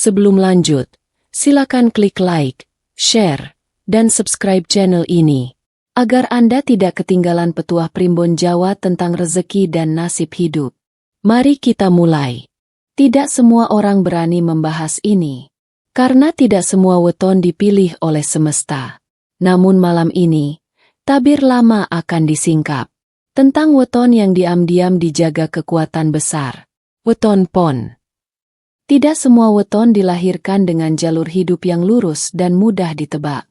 Sebelum lanjut, silakan klik like, share, dan subscribe channel ini, agar Anda tidak ketinggalan petuah Primbon Jawa tentang rezeki dan nasib hidup. Mari kita mulai. Tidak semua orang berani membahas ini, karena tidak semua weton dipilih oleh semesta. Namun malam ini, tabir lama akan disingkap. Tentang weton yang diam-diam dijaga kekuatan besar. Weton Pon. Tidak semua weton dilahirkan dengan jalur hidup yang lurus dan mudah ditebak.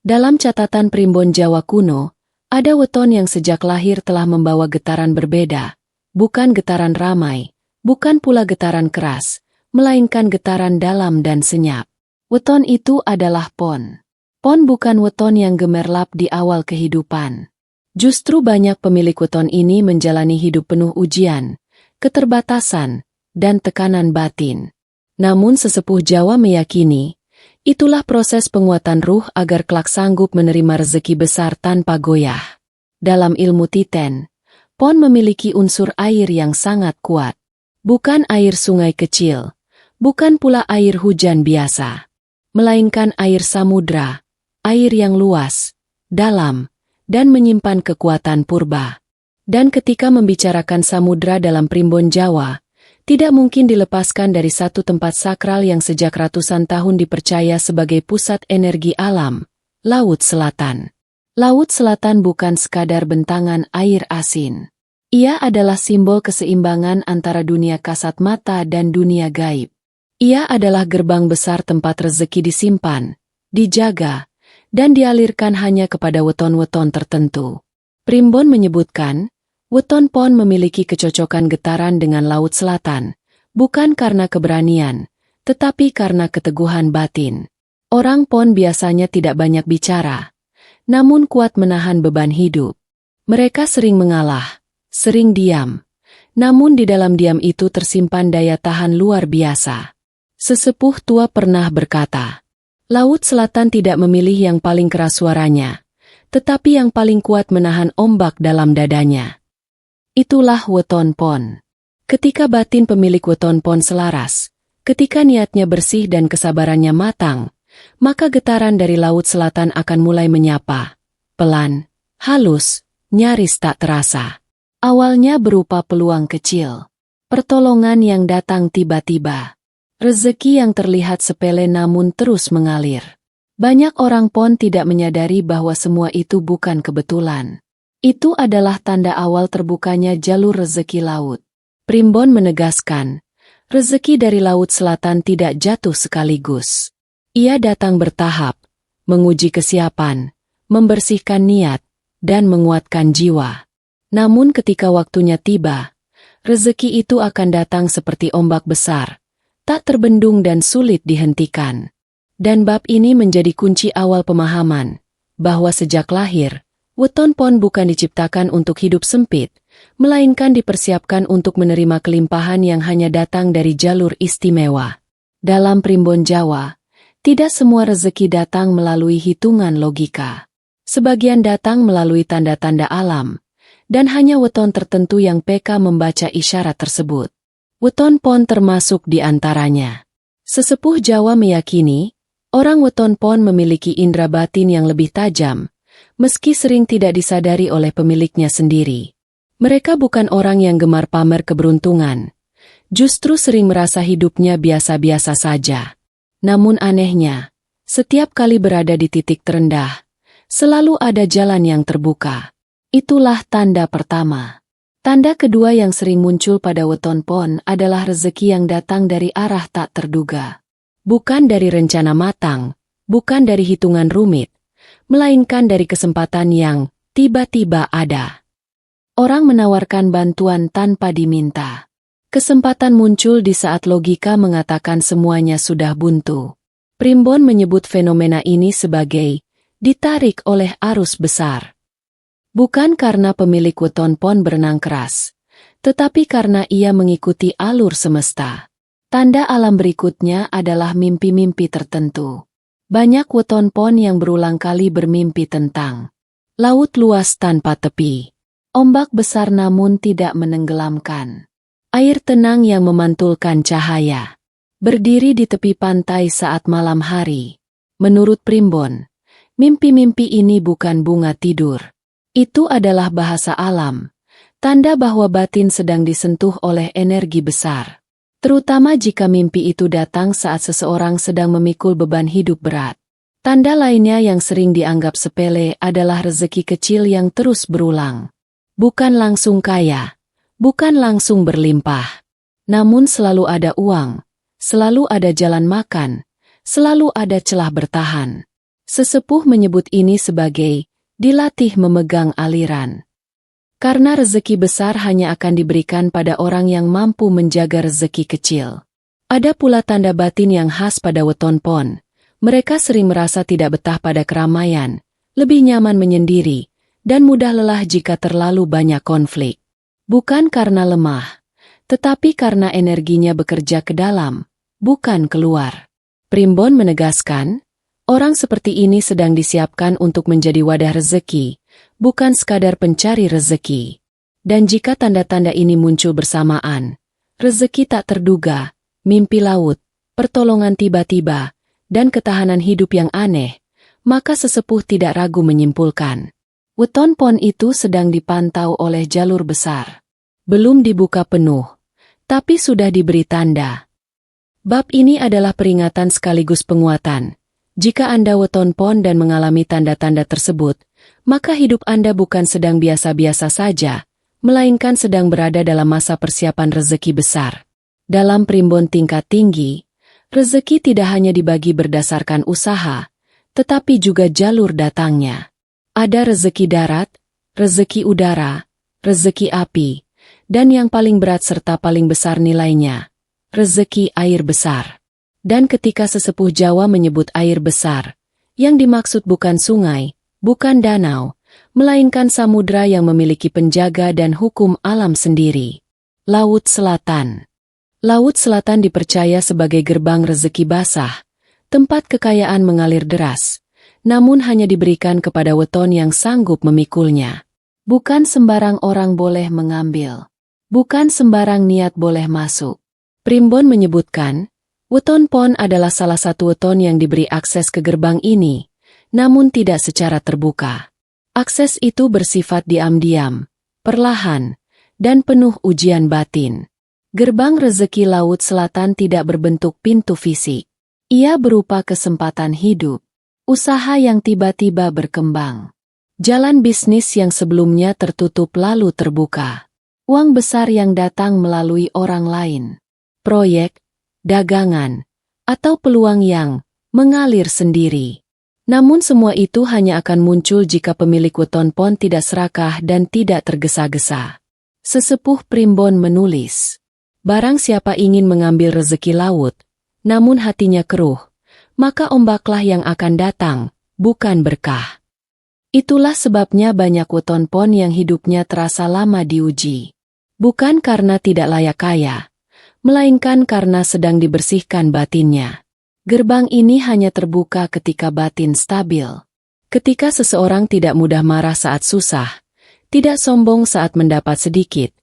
Dalam catatan Primbon Jawa kuno, ada weton yang sejak lahir telah membawa getaran berbeda, bukan getaran ramai, bukan pula getaran keras, melainkan getaran dalam dan senyap. Weton itu adalah Pon. Pon bukan weton yang gemerlap di awal kehidupan. Justru banyak pemilik weton ini menjalani hidup penuh ujian, keterbatasan, dan tekanan batin. Namun sesepuh Jawa meyakini, itulah proses penguatan ruh agar kelak sanggup menerima rezeki besar tanpa goyah. Dalam ilmu Titen, Pon memiliki unsur air yang sangat kuat. Bukan air sungai kecil, bukan pula air hujan biasa, melainkan air samudra, air yang luas, dalam, dan menyimpan kekuatan purba. Dan ketika membicarakan samudra dalam Primbon Jawa, tidak mungkin dilepaskan dari satu tempat sakral yang sejak ratusan tahun dipercaya sebagai pusat energi alam, Laut Selatan. Laut Selatan bukan sekadar bentangan air asin. Ia adalah simbol keseimbangan antara dunia kasat mata dan dunia gaib. Ia adalah gerbang besar tempat rezeki disimpan, dijaga, dan dialirkan hanya kepada weton-weton tertentu. Primbon menyebutkan, weton Pon memiliki kecocokan getaran dengan Laut Selatan, bukan karena keberanian, tetapi karena keteguhan batin. Orang Pon biasanya tidak banyak bicara, namun kuat menahan beban hidup. Mereka sering mengalah, sering diam, namun di dalam diam itu tersimpan daya tahan luar biasa. Sesepuh tua pernah berkata, Laut Selatan tidak memilih yang paling keras suaranya, tetapi yang paling kuat menahan ombak dalam dadanya. Itulah weton Pon. Ketika batin pemilik weton Pon selaras, ketika niatnya bersih dan kesabarannya matang, maka getaran dari Laut Selatan akan mulai menyapa. Pelan, halus, nyaris tak terasa. Awalnya berupa peluang kecil, pertolongan yang datang tiba-tiba. Rezeki yang terlihat sepele namun terus mengalir. Banyak orang Pon tidak menyadari bahwa semua itu bukan kebetulan. Itu adalah tanda awal terbukanya jalur rezeki laut. Primbon menegaskan, rezeki dari Laut Selatan tidak jatuh sekaligus. Ia datang bertahap, menguji kesiapan, membersihkan niat, dan menguatkan jiwa. Namun ketika waktunya tiba, rezeki itu akan datang seperti ombak besar, tak terbendung dan sulit dihentikan. Dan bab ini menjadi kunci awal pemahaman, bahwa sejak lahir, weton Pon bukan diciptakan untuk hidup sempit, melainkan dipersiapkan untuk menerima kelimpahan yang hanya datang dari jalur istimewa. Dalam Primbon Jawa, tidak semua rezeki datang melalui hitungan logika. Sebagian datang melalui tanda-tanda alam, dan hanya weton tertentu yang peka membaca isyarat tersebut. Weton Pon termasuk di antaranya. Sesepuh Jawa meyakini, orang weton Pon memiliki indera batin yang lebih tajam, meski sering tidak disadari oleh pemiliknya sendiri. Mereka bukan orang yang gemar pamer keberuntungan, justru sering merasa hidupnya biasa-biasa saja. Namun anehnya, setiap kali berada di titik terendah, selalu ada jalan yang terbuka. Itulah tanda pertama. Tanda kedua yang sering muncul pada weton Pon adalah rezeki yang datang dari arah tak terduga. Bukan dari rencana matang, bukan dari hitungan rumit, melainkan dari kesempatan yang tiba-tiba ada. Orang menawarkan bantuan tanpa diminta. Kesempatan muncul di saat logika mengatakan semuanya sudah buntu. Primbon menyebut fenomena ini sebagai ditarik oleh arus besar. Bukan karena pemilik weton Pon berenang keras, tetapi karena ia mengikuti alur semesta. Tanda alam berikutnya adalah mimpi-mimpi tertentu. Banyak weton Pon yang berulang kali bermimpi tentang laut luas tanpa tepi, ombak besar namun tidak menenggelamkan, air tenang yang memantulkan cahaya, Berdiri di tepi pantai saat malam hari. Menurut Primbon, mimpi-mimpi ini bukan bunga tidur. Itu adalah bahasa alam, tanda bahwa batin sedang disentuh oleh energi besar. Terutama jika mimpi itu datang saat seseorang sedang memikul beban hidup berat. Tanda lainnya yang sering dianggap sepele adalah rezeki kecil yang terus berulang. Bukan langsung kaya, bukan langsung berlimpah. Namun selalu ada uang, selalu ada jalan makan, selalu ada celah bertahan. Sesepuh menyebut ini sebagai dilatih memegang aliran. Karena rezeki besar hanya akan diberikan pada orang yang mampu menjaga rezeki kecil. Ada pula tanda batin yang khas pada weton pon. Mereka sering merasa tidak betah pada keramaian, lebih nyaman menyendiri, dan mudah lelah jika terlalu banyak konflik. Bukan karena lemah, tetapi karena energinya bekerja ke dalam, bukan keluar. Primbon menegaskan, orang seperti ini sedang disiapkan untuk menjadi wadah rezeki, bukan sekadar pencari rezeki. Dan jika tanda-tanda ini muncul bersamaan, rezeki tak terduga, mimpi laut, pertolongan tiba-tiba, dan ketahanan hidup yang aneh, maka sesepuh tidak ragu menyimpulkan. Weton pon itu sedang dipantau oleh jalur besar. Belum dibuka penuh, tapi sudah diberi tanda. Bab ini adalah peringatan sekaligus penguatan. Jika Anda weton pon dan mengalami tanda-tanda tersebut, maka hidup Anda bukan sedang biasa-biasa saja, melainkan sedang berada dalam masa persiapan rezeki besar. Dalam primbon tingkat tinggi, rezeki tidak hanya dibagi berdasarkan usaha, tetapi juga jalur datangnya. Ada rezeki darat, rezeki udara, rezeki api, dan yang paling berat serta paling besar nilainya, rezeki air besar. Dan ketika sesepuh Jawa menyebut air besar, yang dimaksud bukan sungai, bukan danau, melainkan samudra yang memiliki penjaga dan hukum alam sendiri. Laut Selatan. Laut Selatan dipercaya sebagai gerbang rezeki basah, tempat kekayaan mengalir deras, namun hanya diberikan kepada weton yang sanggup memikulnya. Bukan sembarang orang boleh mengambil. Bukan sembarang niat boleh masuk. Primbon menyebutkan, weton pon adalah salah satu weton yang diberi akses ke gerbang ini, namun tidak secara terbuka. Akses itu bersifat diam-diam, perlahan, dan penuh ujian batin. Gerbang rezeki Laut Selatan tidak berbentuk pintu fisik. Ia berupa kesempatan hidup. Usaha yang tiba-tiba berkembang. Jalan bisnis yang sebelumnya tertutup lalu terbuka. Uang besar yang datang melalui orang lain. Proyek, dagangan, atau peluang yang mengalir sendiri. Namun semua itu hanya akan muncul jika pemilik weton pon tidak serakah dan tidak tergesa-gesa. Sesepuh Primbon menulis, barang siapa ingin mengambil rezeki laut, namun hatinya keruh, maka ombaklah yang akan datang, bukan berkah. Itulah sebabnya banyak weton pon yang hidupnya terasa lama diuji. Bukan karena tidak layak kaya, melainkan karena sedang dibersihkan batinnya. Gerbang ini hanya terbuka ketika batin stabil. Ketika seseorang tidak mudah marah saat susah, tidak sombong saat mendapat sedikit,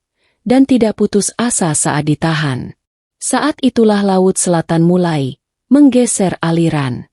dan tidak putus asa saat ditahan. Saat itulah Laut Selatan mulai menggeser aliran.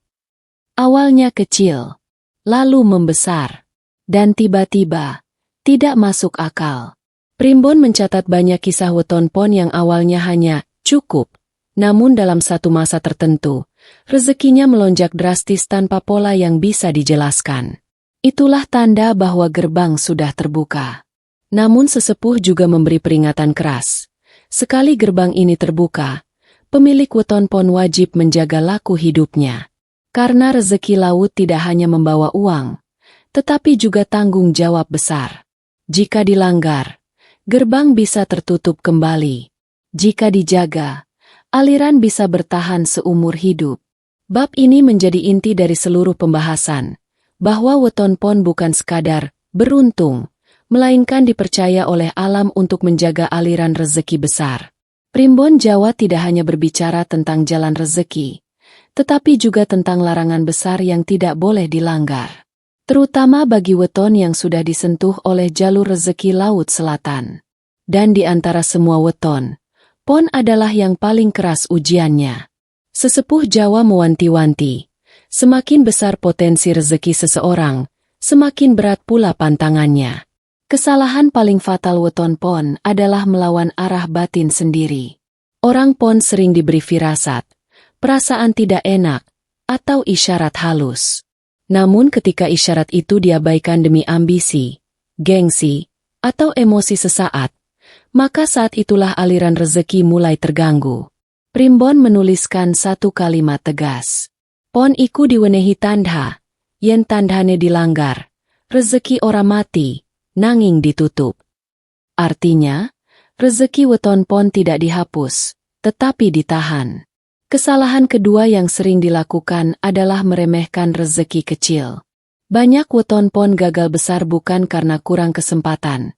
Awalnya kecil, lalu membesar, dan tiba-tiba tidak masuk akal. Primbon mencatat banyak kisah weton pon yang awalnya hanya cukup, namun dalam satu masa tertentu, rezekinya melonjak drastis tanpa pola yang bisa dijelaskan. Itulah tanda bahwa gerbang sudah terbuka. Namun sesepuh juga memberi peringatan keras. Sekali gerbang ini terbuka, pemilik weton pon wajib menjaga laku hidupnya. Karena rezeki laut tidak hanya membawa uang, tetapi juga tanggung jawab besar. Jika dilanggar, gerbang bisa tertutup kembali. Jika dijaga, aliran bisa bertahan seumur hidup. Bab ini menjadi inti dari seluruh pembahasan, bahwa weton pon bukan sekadar beruntung, melainkan dipercaya oleh alam untuk menjaga aliran rezeki besar. Primbon Jawa tidak hanya berbicara tentang jalan rezeki, tetapi juga tentang larangan besar yang tidak boleh dilanggar. Terutama bagi weton yang sudah disentuh oleh jalur rezeki Laut Selatan. Dan di antara semua weton, pon adalah yang paling keras ujiannya. Sesepuh Jawa mewanti-wanti, semakin besar potensi rezeki seseorang, semakin berat pula pantangannya. Kesalahan paling fatal weton pon adalah melawan arah batin sendiri. Orang pon sering diberi firasat, perasaan tidak enak, atau isyarat halus. Namun ketika isyarat itu diabaikan demi ambisi, gengsi, atau emosi sesaat, maka saat itulah aliran rezeki mulai terganggu. Primbon menuliskan satu kalimat tegas. Pon iku diwenehi tandha, yen tandhane dilanggar, rezeki ora mati, nanging ditutup. Artinya, rezeki weton pon tidak dihapus, tetapi ditahan. Kesalahan kedua yang sering dilakukan adalah meremehkan rezeki kecil. Banyak weton pon gagal besar bukan karena kurang kesempatan,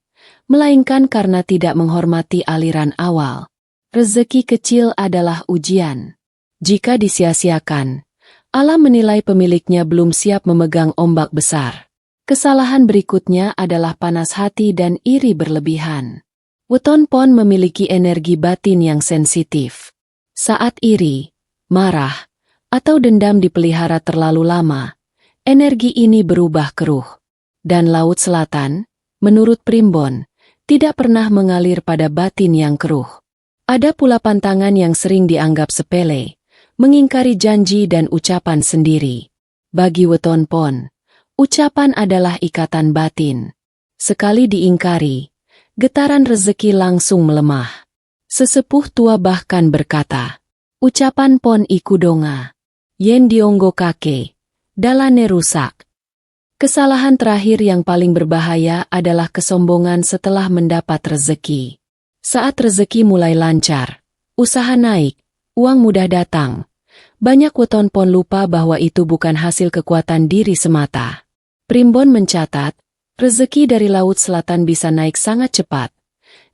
melainkan karena tidak menghormati aliran awal. Rezeki kecil adalah ujian. Jika disia-siakan, Allah menilai pemiliknya belum siap memegang ombak besar. Kesalahan berikutnya adalah panas hati dan iri berlebihan. Weton pon memiliki energi batin yang sensitif. Saat iri, marah, atau dendam dipelihara terlalu lama, energi ini berubah keruh. Dan Laut Selatan, menurut Primbon, tidak pernah mengalir pada batin yang keruh. Ada pula pantangan yang sering dianggap sepele, mengingkari janji dan ucapan sendiri. Bagi weton pon, ucapan adalah ikatan batin. Sekali diingkari, getaran rezeki langsung melemah. Sesepuh tua bahkan berkata, ucapan pon iku donga, yen dionggo kake, dalane rusak. Kesalahan terakhir yang paling berbahaya adalah kesombongan setelah mendapat rezeki. Saat rezeki mulai lancar, usaha naik, uang mudah datang, banyak weton pon lupa bahwa itu bukan hasil kekuatan diri semata. Primbon mencatat, rezeki dari Laut Selatan bisa naik sangat cepat,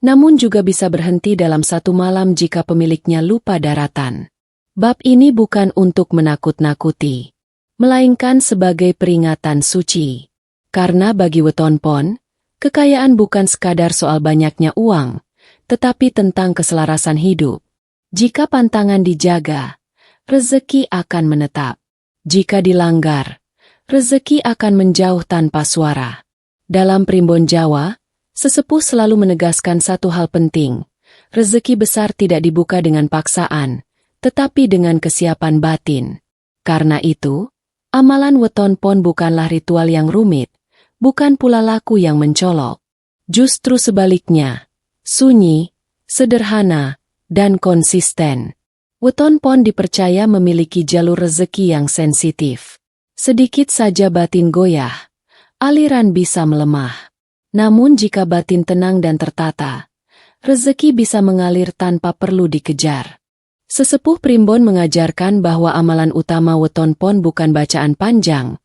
namun juga bisa berhenti dalam satu malam jika pemiliknya lupa daratan. Bab ini bukan untuk menakut-nakuti, melainkan sebagai peringatan suci. Karena bagi weton pon, kekayaan bukan sekadar soal banyaknya uang, tetapi tentang keselarasan hidup. Jika pantangan dijaga, rezeki akan menetap. Jika dilanggar, rezeki akan menjauh tanpa suara. Dalam Primbon Jawa, sesepuh selalu menegaskan satu hal penting. Rezeki besar tidak dibuka dengan paksaan, tetapi dengan kesiapan batin. Karena itu, amalan weton pon bukanlah ritual yang rumit, bukan pula laku yang mencolok. Justru sebaliknya, sunyi, sederhana, dan konsisten. Weton pon dipercaya memiliki jalur rezeki yang sensitif. Sedikit saja batin goyah, aliran bisa melemah. Namun jika batin tenang dan tertata, rezeki bisa mengalir tanpa perlu dikejar. Sesepuh Primbon mengajarkan bahwa amalan utama weton pon bukan bacaan panjang,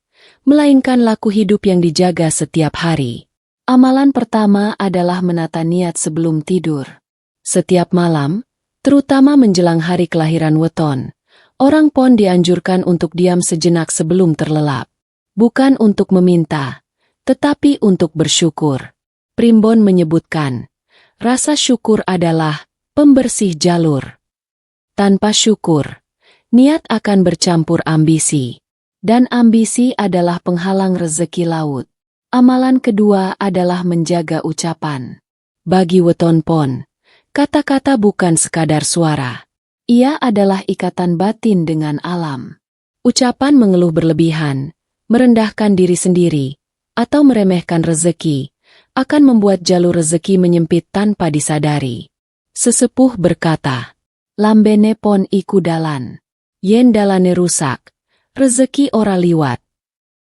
melainkan laku hidup yang dijaga setiap hari. Amalan pertama adalah menata niat sebelum tidur. Setiap malam, terutama menjelang hari kelahiran weton, orang pon dianjurkan untuk diam sejenak sebelum terlelap. Bukan untuk meminta, tetapi untuk bersyukur. Primbon menyebutkan, rasa syukur adalah pembersih jalur. Tanpa syukur, niat akan bercampur ambisi, dan ambisi adalah penghalang rezeki laut. Amalan kedua adalah menjaga ucapan. Bagi weton pon, kata-kata bukan sekadar suara. Ia adalah ikatan batin dengan alam. Ucapan mengeluh berlebihan, merendahkan diri sendiri, atau meremehkan rezeki, akan membuat jalur rezeki menyempit tanpa disadari. Sesepuh berkata, lambene pon iku dalan, yen dalane rusak, rezeki ora liwat.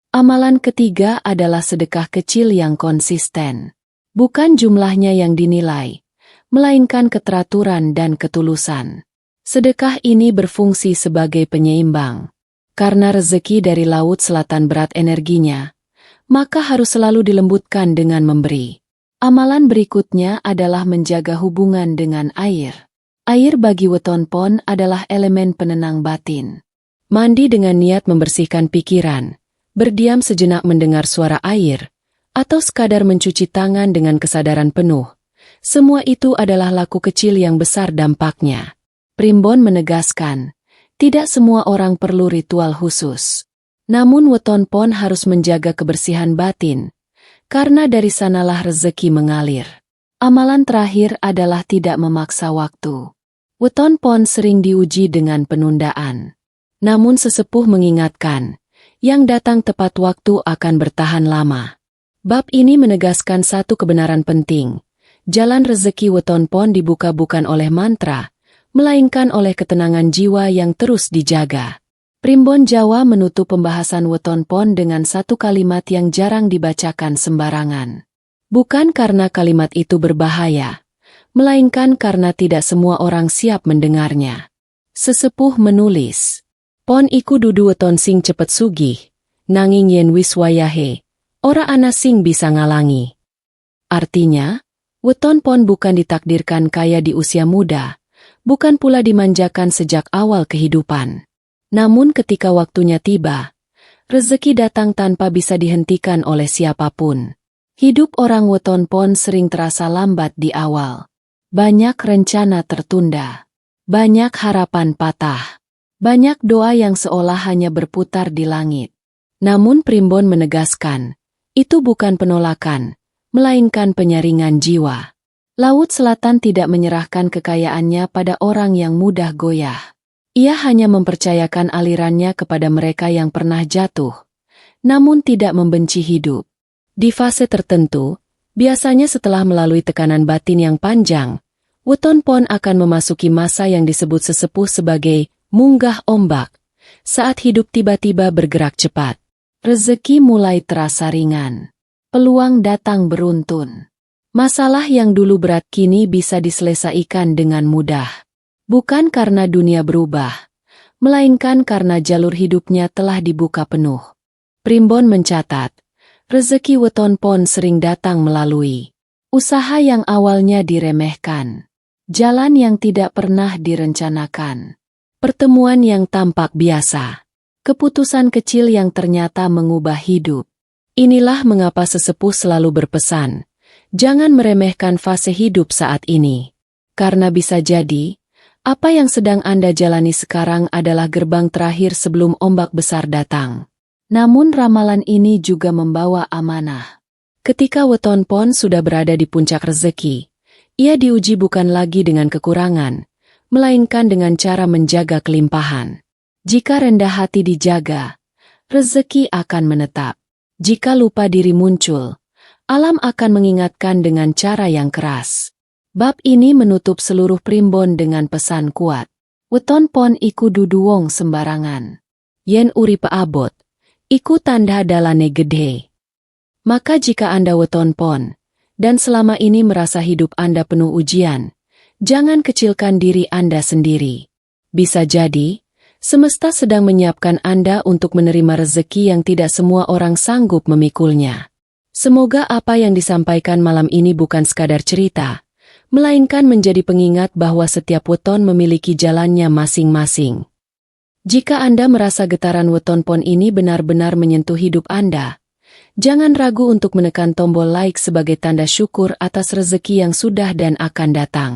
Amalan ketiga adalah sedekah kecil yang konsisten. Bukan jumlahnya yang dinilai, melainkan keteraturan dan ketulusan. Sedekah ini berfungsi sebagai penyeimbang. Karena rezeki dari Laut Selatan berat energinya, maka harus selalu dilembutkan dengan memberi. Amalan berikutnya adalah menjaga hubungan dengan air. Air bagi weton pon adalah elemen penenang batin. Mandi dengan niat membersihkan pikiran, berdiam sejenak mendengar suara air, atau sekadar mencuci tangan dengan kesadaran penuh. Semua itu adalah laku kecil yang besar dampaknya. Primbon menegaskan, Tidak semua orang perlu ritual khusus. Namun weton pon harus menjaga kebersihan batin, karena dari sanalah rezeki mengalir. Amalan terakhir adalah tidak memaksa waktu. Weton pon sering diuji dengan penundaan. Namun sesepuh mengingatkan, yang datang tepat waktu akan bertahan lama. Bab ini menegaskan satu kebenaran penting. Jalan rezeki weton pon dibuka bukan oleh mantra, melainkan oleh ketenangan jiwa yang terus dijaga. Primbon Jawa menutup pembahasan weton pon dengan satu kalimat yang jarang dibacakan sembarangan. Bukan karena kalimat itu berbahaya, melainkan karena tidak semua orang siap mendengarnya. Sesepuh menulis, "Pon iku dudu weton sing cepet sugih, nanging yen wis wayahe, ora ana sing bisa ngalangi." Artinya, weton pon bukan ditakdirkan kaya di usia muda, bukan pula dimanjakan sejak awal kehidupan. Namun ketika waktunya tiba, rezeki datang tanpa bisa dihentikan oleh siapapun. Hidup orang weton pon sering terasa lambat di awal. Banyak rencana tertunda. Banyak harapan patah. Banyak doa yang seolah hanya berputar di langit. Namun Primbon menegaskan, itu bukan penolakan, melainkan penyaringan jiwa. Laut Selatan tidak menyerahkan kekayaannya pada orang yang mudah goyah. Ia hanya mempercayakan alirannya kepada mereka yang pernah jatuh, namun tidak membenci hidup. Di fase tertentu, biasanya setelah melalui tekanan batin yang panjang, weton pon akan memasuki masa yang disebut sesepuh sebagai munggah ombak. Saat hidup tiba-tiba bergerak cepat, rezeki mulai terasa ringan. Peluang datang beruntun. Masalah yang dulu berat kini bisa diselesaikan dengan mudah. Bukan karena dunia berubah, melainkan karena jalur hidupnya telah dibuka penuh. Primbon mencatat, rezeki weton pon sering datang melalui usaha yang awalnya diremehkan, jalan yang tidak pernah direncanakan, pertemuan yang tampak biasa, keputusan kecil yang ternyata mengubah hidup. Inilah mengapa sesepuh selalu berpesan, jangan meremehkan fase hidup saat ini, karena bisa jadi, apa yang sedang Anda jalani sekarang adalah gerbang terakhir sebelum ombak besar datang. Namun ramalan ini juga membawa amanah. Ketika weton pon sudah berada di puncak rezeki, ia diuji bukan lagi dengan kekurangan, melainkan dengan cara menjaga kelimpahan. Jika rendah hati dijaga, rezeki akan menetap. Jika lupa diri muncul, alam akan mengingatkan dengan cara yang keras. Bab ini menutup seluruh primbon dengan pesan kuat. Weton pon iku dudu wong sembarangan. Yen uripe abot, iku tanda dalane gedhe. Maka jika Anda weton pon, dan selama ini merasa hidup Anda penuh ujian, jangan kecilkan diri Anda sendiri. Bisa jadi, semesta sedang menyiapkan Anda untuk menerima rezeki yang tidak semua orang sanggup memikulnya. Semoga apa yang disampaikan malam ini bukan sekadar cerita, melainkan menjadi pengingat bahwa setiap weton memiliki jalannya masing-masing. Jika Anda merasa getaran weton pon ini benar-benar menyentuh hidup Anda, jangan ragu untuk menekan tombol like sebagai tanda syukur atas rezeki yang sudah dan akan datang.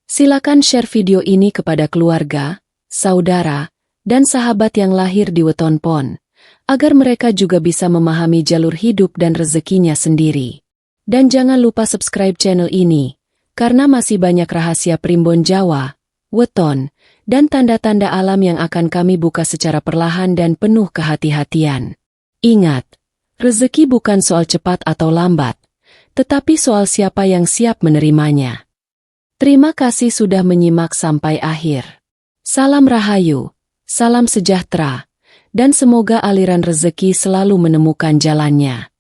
Silakan share video ini kepada keluarga, saudara, dan sahabat yang lahir di weton pon, agar mereka juga bisa memahami jalur hidup dan rezekinya sendiri. Dan jangan lupa subscribe channel ini, karena masih banyak rahasia primbon Jawa, weton, dan tanda-tanda alam yang akan kami buka secara perlahan dan penuh kehati-hatian. Ingat, rezeki bukan soal cepat atau lambat, tetapi soal siapa yang siap menerimanya. Terima kasih sudah menyimak sampai akhir. Salam rahayu, salam sejahtera, dan semoga aliran rezeki selalu menemukan jalannya.